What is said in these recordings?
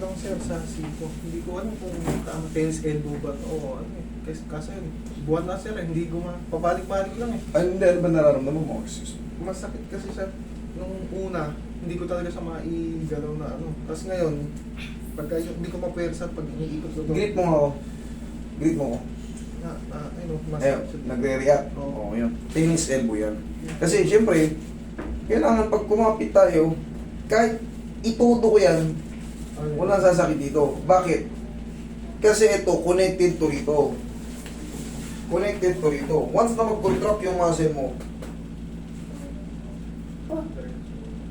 lang sir sa siko. Hindi ko alam kung tama tennis elbow ba to o ano eh. Kasi yun, buwan na sir eh, hindi ko pabalik-balik lang eh. Ano ba nararamdaman mo? Excuse me. Masakit kasi sir. Nung una, hindi ko talaga siya maigalaw na ano. Tapos ngayon, pagka yung, hindi ko mapwersa pag iniikot ko to. Grip mo nga ako. Grip mo ako. Ayun, Ayun, masakit siya. nagre-react. Oo. Oo, yun. Tennis elbow yan. Kasi siyempre, kailangan pag kumapit tayo, kahit ituto ko yan, Ayun. walang sasakit dito. Bakit? Kasi ito, connected to rito. Connected to rito. Once na mag-contract yung muscle mo,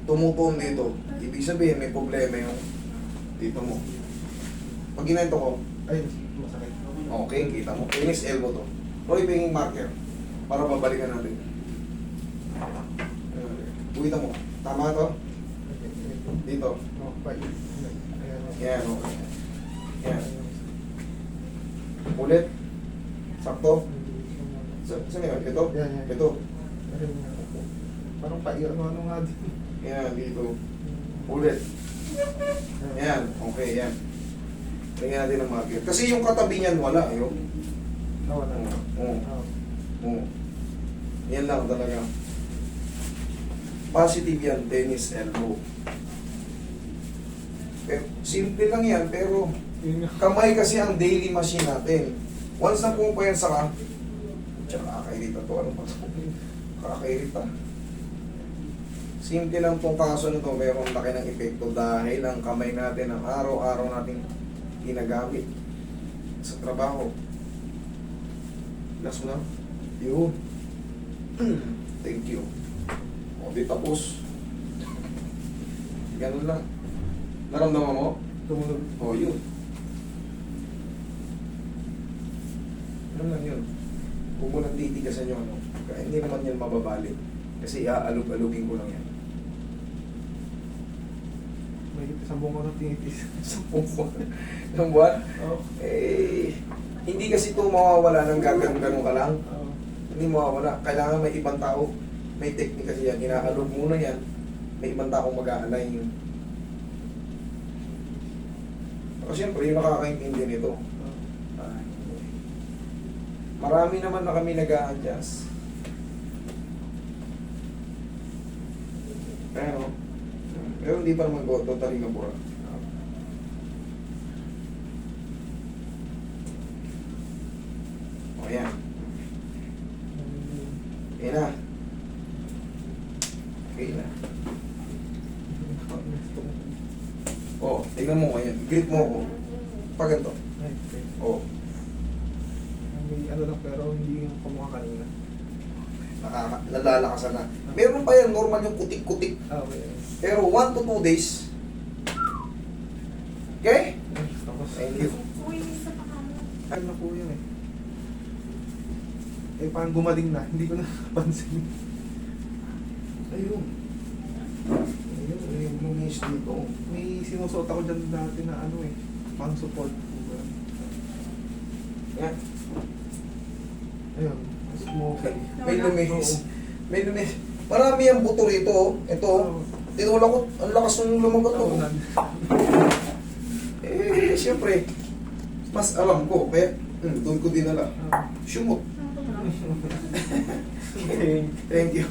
tumutong dito. Ibig sabihin, may problema yung dito mo. Pag ginento ko, Ayun, masakit. okay, kita mo. Tennis elbow to. Roy Pinging marker. Para babalikan natin. Uwita mo. Tama to? Dito. Oh, bye. Ayan. Yan, okay. Yan. Ulit. Sakto. Saan yun? Ito? Yan, yan. Ito. Ayun nga po. Parang ano nga din. Yan, dito. Ulit. Yan, okay, yan. Tingnan natin ang marker. Kasi yung katabi niyan wala, yun. Nawala na. Oo. Oo. Oo. Yan lang talaga. Positive yan, tennis elbow. Pero, simple lang yan, pero Yun nga. kamay kasi ang daily machine natin. Once na pumapayansa ka, tsaka kakairita to, ano pa to? Kakairita. Simple lang tong kaso na to, pero ang laki ng epekto dahil ang kamay natin ang araw-araw nating ginagamit sa trabaho. Last mo na. Yun. Thank you. O, di tapos. Ganun lang. Naramdaman mo? Tumunog. O, yun. Ano lang yun? Huwag mo nang titigasan yung ano. Kaya hindi naman yan mababalik. Kasi iaalog-alugin ko lang yan. May isang buong ko na tinitis. Isang buwan? Oo. Eh, hindi kasi ito mawawala ng gaganong-ganon ka lang. Oo. Hindi mawawala. Kailangan may ibang tao. May technique kasi yan. Inaalog muna yan. May ibang tao mag-a-align yun. Kasi siyempre, yung nakakaintindi nito. Ay, marami naman na kami nag-a-adjust. Pero hindi pa naman totally nabura. O yan. Okay na. Okay na. O, tingnan mo ngayon. Grip mo ako. Pag ganito. Ay, okay. O, May ano lang pero hindi yung kumukha kanina. nalalakasan na. Meron pa yan, normal yung kutik-kutik. Okay. Pero 1 to 2 days. Okay? Tapos, Thank you. Uy, isa pa ka mo. ano na po yun eh. Eh, parang gumaling na. Hindi ko na napansin. Ayun. Ayun, yung lumis dito. May sinusuot ako dyan dati na ano eh. Pang support po ba? Yan. Ayun. Smoking. May lumis. May lumis. Marami ang buto rito. Oh. Ito. Tinula ko. Ang lakas ng lumagot ko. Eh, siyempre. Mas alam ko. Kaya, doon ko dinala. Shumot. Thank you.